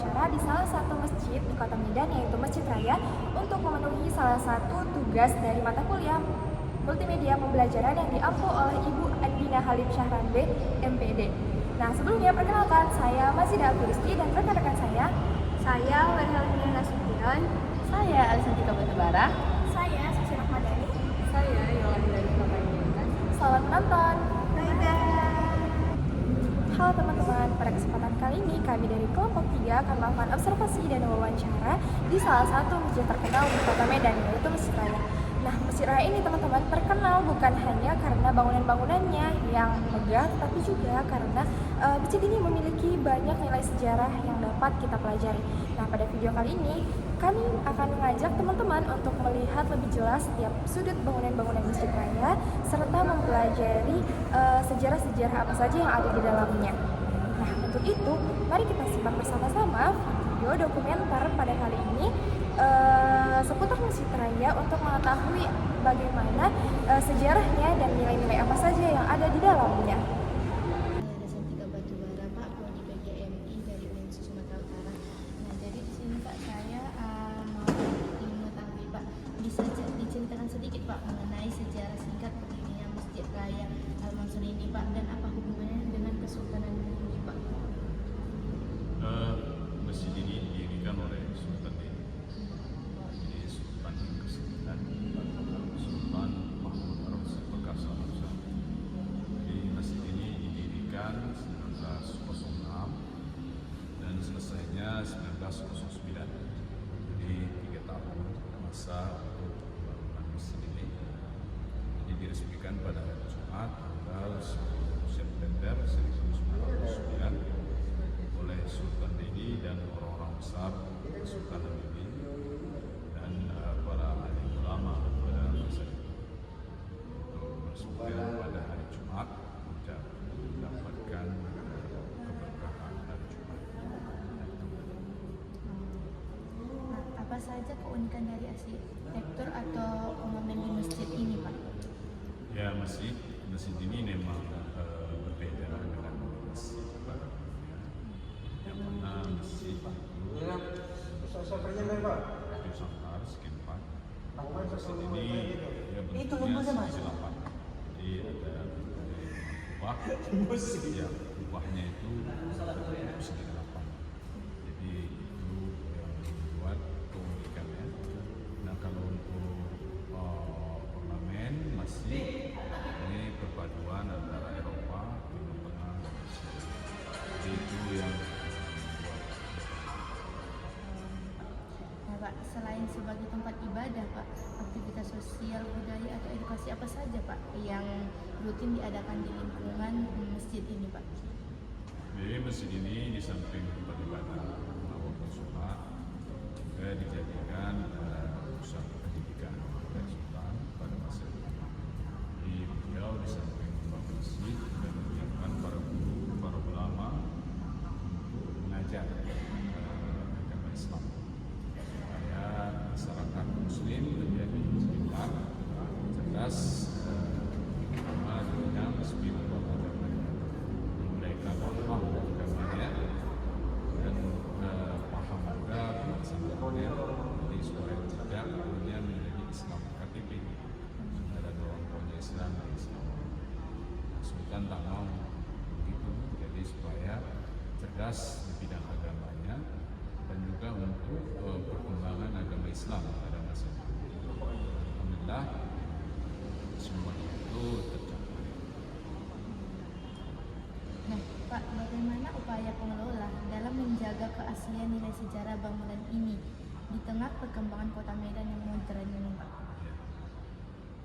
wawancara di salah satu masjid di Kota Medan, yaitu Masjid Raya, untuk memenuhi salah satu tugas dari mata kuliah Multimedia Pembelajaran yang diampu oleh Ibu Andina Halim Syahrambe, MPD. Nah, sebelumnya perkenalkan, saya Mazidah Abduristi dan rekan-rekan saya Werhelmina Nasution, saya Alisantika Batubara, saya Susi Rahmadani, saya Yolanda Yolanda. Selamat menonton. Halo teman-teman, pada kesempatan kali ini kami dari kelompok 3 akan melakukan observasi dan wawancara di salah satu masjid terkenal di Kota Medan, yaitu Masjid Raya. Nah, Masjid Raya ini teman-teman terkenal bukan hanya karena bangunan-bangunannya yang megah, tapi juga karena masjid ini memiliki banyak nilai sejarah yang dapat kita pelajari. Nah, pada video kali ini kami akan mengajak teman-teman untuk melihat lebih jelas setiap sudut bangunan-bangunan Masjid Raya serta mempelajari sejarah-sejarah apa saja yang ada di dalamnya. Nah, untuk itu mari kita simak bersama-sama video dokumenter pada kali ini seputar Masjid Raya untuk mengetahui bagaimana sejarahnya dan nilai-nilai apa saja yang ada di dalamnya. Alisantika Batubara, Pak, prodi PGMI dari UIN Sumatera Utara. Nah, jadi di sini Pak saya mau mengetahui Pak, bisa diceritakan sedikit Pak mengenai sejarah singkat berdirinya Masjid Raya Al-Mansur ini Pak, dan apa hubungannya dengan Kesultanan Brunei Pak? Masjid ini didirikan oleh Sultan Delhi. Jadi Sultan yang ke-9, Sultan Mahmud Arif Perkasa. Jadi masjid ini didirikan 1906 dan selesainya 1909. Jadi 3 tahun masa untuk pembangunan masjid ini. Jadi diresmikan pada hari Jumat tanggal 10 September 1909 oleh Sultan Delhi dan orang-orang besar Kesultanan ini dan para alim ulama pada masa itu untuk meresmikan pada hari Jumat untuk mendapatkan keberkahan hari Jumat. Nah, apa saja keunikan dari arsitektur atau ornamen di masjid ini Pak? Ya, masjid ini memang berbeda dengan masjid pada umumnya. Yang mana masjid itu Nusantara segi 4. Masjid ini ya bentuknya segi 8. Jadi ada kubah, ya kubahnya itu berbentuk segi 8. Jadi itu yang membuat keunikannya. Nah, kalau untuk ornamen masjid ini perpaduan antara Eropa, Timur Tengah, dan Asia. Jadi itu yang membuat. Nah Pak, selain sebagai tempat ibadah Pak, aktivitas sosial, budaya atau edukasi apa saja Pak yang rutin diadakan di lingkungan masjid ini Pak? Jadi masjid ini di samping tempat ibadah maupun sholat juga dijadikan pusat pendidikan oleh Sultan pada masa itu. Jadi beliau di samping membangun masjid dan menyiapkan para guru, para ulama untuk mengajar agama Islam supaya masyarakat Muslim menjadi pintar, cerdas, dengan spiritual agamanya. Mereka paham agamanya dan paham juga pelaksanaannya. Jadi supaya tidak kemudian menjadi Islam KTP. Ada orang tuanya Islam dan Islam. Sultan tak mau begitu. Jadi supaya cerdas di bidang agamanya dan juga untuk perkembangan agama Islam pada masa itu. Alhamdulillah semua itu tercapai. Nah Pak, bagaimana upaya pengelola dalam menjaga keaslian nilai sejarah bangunan ini di tengah perkembangan kota Medan yang modern ini Pak? Ya.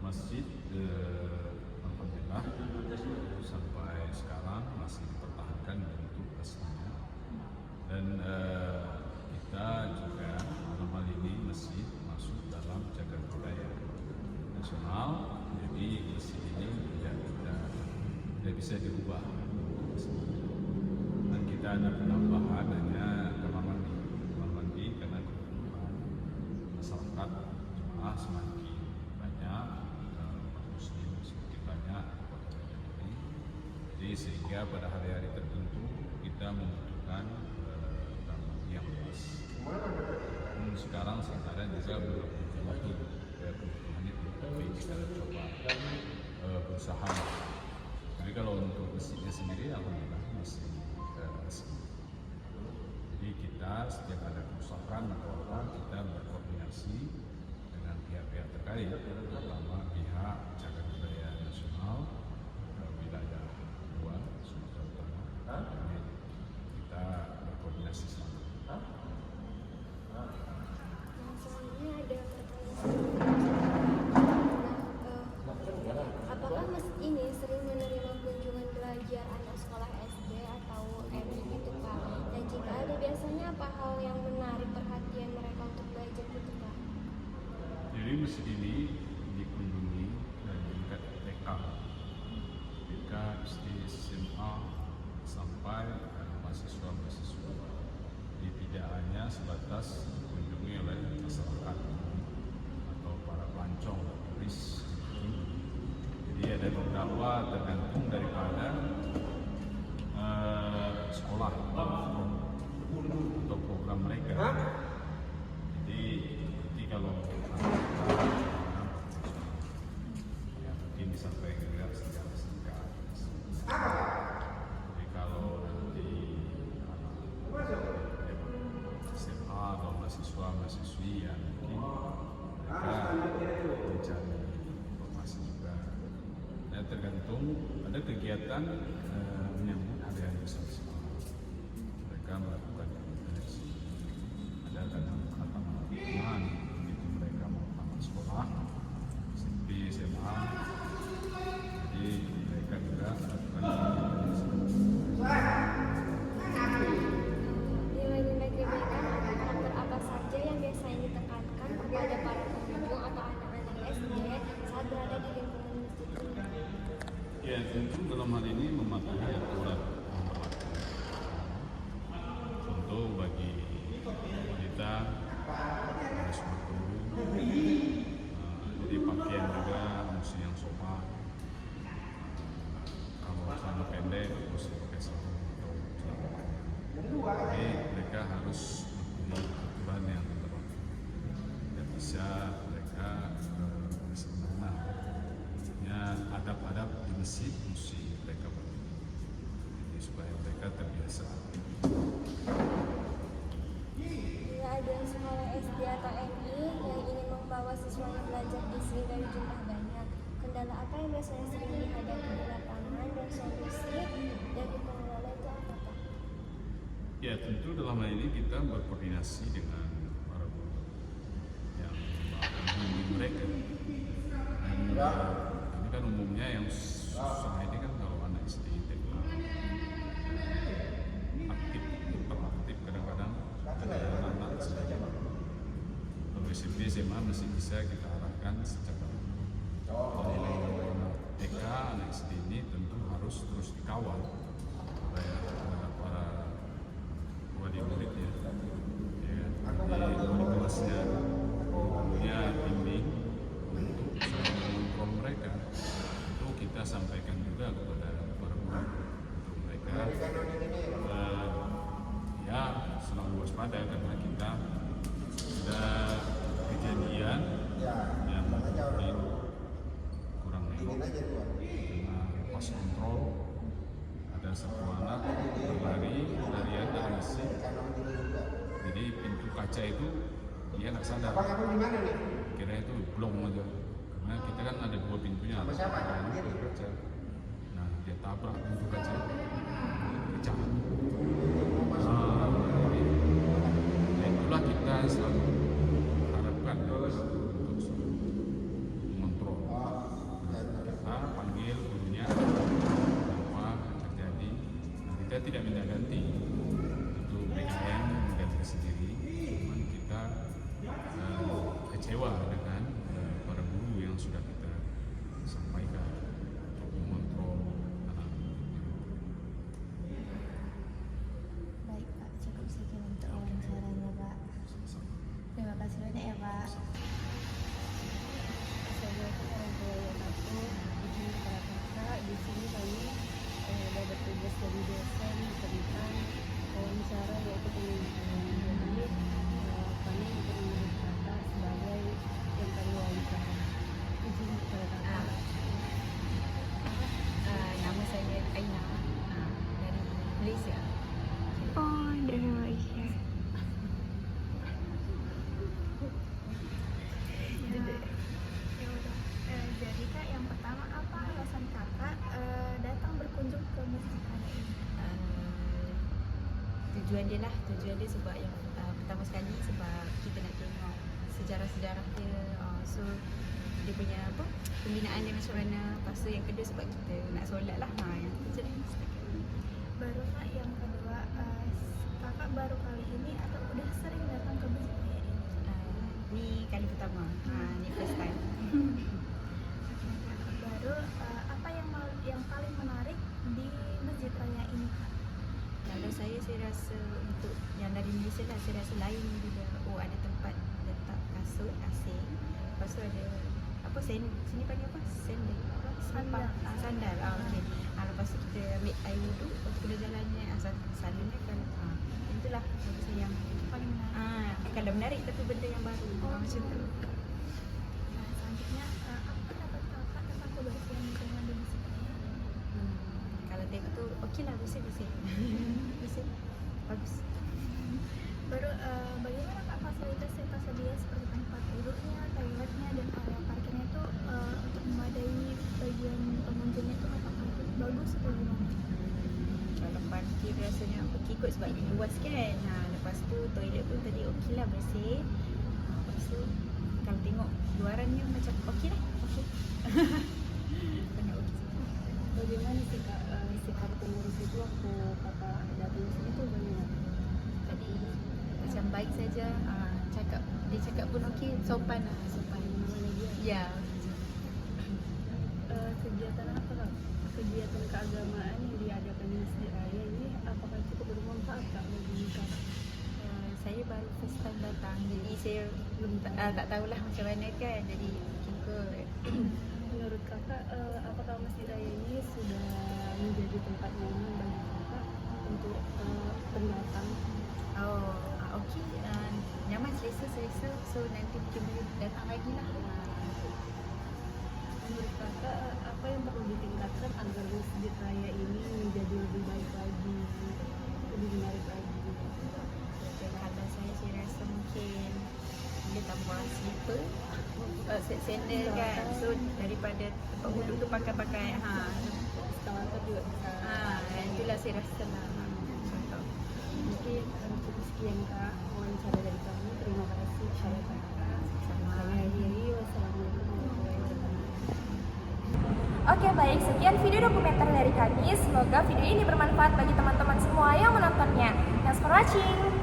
Masjid alhamdulillah sampai sekarang masih dipertahankan bentuk aslinya dan kita juga dalam hal ini masjid masuk dalam cagar budaya nasional. Jadi masjid ini tidak bisa dirubah dan kita ada penambahan hanya kamar mandi karena kebutuhan masyarakat jemaah semakin banyak, muslim semakin banyak di kota Medan ini. Jadi sehingga pada hari-hari tertentu kita membutuhkan yang sekarang sebenarnya juga belum waktu kebutuhan itu, tapi kita coba berusaha. Jadi kalau untuk masjidnya sendiri, alhamdulillah masih resmi. Jadi kita setiap ada kerusakan atau apa, kita berkoordinasi dengan pihak-pihak terkait, terutama pihak Cagar Budaya Nasional wilayah 2 Sumatera Utara. Kita berkoordinasi sama. Selanjutnya ada pertanyaan. Apakah masjid ini sering menerima kunjungan belajar anak sekolah SD atau MI gitu Pak? Dan jika ada, biasanya apa hal yang menarik perhatian mereka untuk belajar gitu Pak? Jadi masjid ini dikunjungi dari tingkat TK, SD, SMA, sampai mahasiswa-mahasiswa. Jadi tidak hanya sebatas dikunjungi oleh masyarakat atau para pelancong, turis. Jadi ada beberapa tergantung daripada sekolah untuk program mereka. Jadi kalau ya mungkin disampaikan juga secara singkat. Jadi kalau nanti SMA atau mahasiswa-mahasiswi yang mungkin mereka mencari informasi juga. Ya tergantung, ada kegiatan menyambut hari besar sekolah. Mereka melakukan komunikasi. Ada kadang khatam Al-Quran, begitu mereka mau tamat sekolah, SMP, SMA. Jadi mereka juga melakukan komunikasi. Nilai-nilai kebaikan atau karakter apa saja yang biasanya ditekankan kepada para pengunjung atau anak-anak SD saat berada di lingkungan masjid ini? Ya tentu dalam hal ini mematuhi aturan yang berlaku. Contoh bagi wanita harus berkerudung, jadi pakaian juga mesti yang sopan. Kalau celana pendek mesti pakai sarung atau celana pendek. Jadi mereka harus mengikuti aturan yang berlaku. Tidak bisa mereka bersenang-senang. Adab-adab di masjid mesti mereka penuhi, jadi supaya mereka terbiasa. Bila ada sekolah SD atau MI yang ingin membawa siswanya belajar di sini dari jumlah banyak, kendala apa yang biasanya sering dihadapi di lapangan dan solusi dari pengelola itu apa Pak? Ya tentu dalam hal ini kita berkoordinasi dengan para guru yang membimbing mereka. Dan ini kan umumnya yang susah ini kan kalau anak SD TK aktif, hiperaktif, kadang-kadang ada anak sedang. Kalau SMP SMA masih bisa kita arahkan secara TK, anak SD ini tentu harus terus dikawal oleh para wali muridnya, ya, di wali kelasnya, gurunya bimbing untuk selalu mengontrol mereka. Itu kita sampaikan juga kepada para guru untuk mereka ya selalu waspada, karena kita sudah kejadian yang mungkin kurang elok karena pas kontrol ada satu anak berlari larian dari masjid, jadi pintu kaca itu dia nggak sadar, kira itu blong aja, karena kita kan ada 2 pintunya, ada pintu kaca. Nah dia tabrak pintu kaca, pecah. Nah itulah kita selalu harapkan untuk mengontrol. Kita panggil gurunya, apa terjadi. Nah, kita tidak minta ganti untuk BKM mengganti sendiri, cuman kita kecewa dengan para guru yang sudah kita sampaikan untuk mengontrol anak. Baik Pak, cukup sekian untuk wawancaranya Pak. Terima kasih banyak ya Pak. Assalamualaikum warahmatullahi wabarakatuh. Izin para kakak, di sini kami ada bertugas dari dosen tentang wawancara yaitu penelitian. Jadi kami beri tujuan dia lah, tujuan dia sebab yang pertama sekali sebab kita nak tengok sejarah-sejarah dia, so dia punya apa pembinaan dia macam mana. Lepas tu yang kedua sebab kita nak solat lah, yang tu je lah. Baru Kak yang kedua, kakak baru kali ini atau udah sering datang ke masjid raya ini? Ni kali pertama, ni first time. Baru apa yang paling menarik di masjid raya ini Kak? Kalau saya rasa untuk yang dari Malaysia lah, saya rasa lain juga. Ada tempat letak kasut asing. Lepas tu ada apa sini panggil apa? Sandal. Sandal. Okey. Lepas tu kita ambil air wuduk, lepas tu kena jalannya sandalnya kan. Itulah bagi saya yang Paling menarik. kalau menarik tapi benda yang baru. Macam tu. Nah, selanjutnya apa pendapat kakak tentang kebersihan lingkungan di masjid raya? Kalau tengok tu okey lah, bersih. Bersih. Bagus. Baru bagaimana Kak fasilitas yang tersedia seperti tempat duduknya, toiletnya, dan area parkirnya itu untuk memadai bagian pengunjungnya itu apakah bagus atau gimana? Kalau parkir rasanya okey kot sebab dia luas kan. Lepas tu toilet pun tadi okey lah, bersih. Lepas tu kalau tengok luarannya macam okey lah. Okey. Banyak okey. Bagaimana sih Kak sikap pengurus itu waktu Kakak datang ke sini tuh bagaimana? Tadi macam baik saja. Dia cakap pun okey, sopan lah. Sopan. Ya. Kegiatan apa Kak? Kegiatan keagamaan yang diadakan di Masjid Raya ini apakah cukup bermanfaat Kak bagi Kakak? Saya baru first time datang, jadi saya belum tak tahulah macam mana kan. Jadi ikut. Menurut Kakak apakah Masjid Raya ini sudah menjadi tempat nyaman bagi Kakak untuk pendatang? Okey. Nyaman, selesa. So nanti mungkin boleh datang lagi lah. Menurut Kakak apa yang perlu ditingkatkan agar Masjid Raya ini menjadi lebih baik lagi, lebih menarik lagi? Kalau saya rasa mungkin boleh tambah slipper, sandal kan. So daripada tempat wuduk tu pakai Eskalator juga bisa. Itulah saya rasa lah. Contoh. Mungkin cukup sekian Kak wawancara dari kami. Terima kasih saya Kakak. Saya akhiri. Wassalamualaikum warahmatullahi wabarakatuh. Oke baik, sekian video dokumenter dari kami. Semoga video ini bermanfaat bagi teman-teman semua yang menontonnya. Thanks for watching.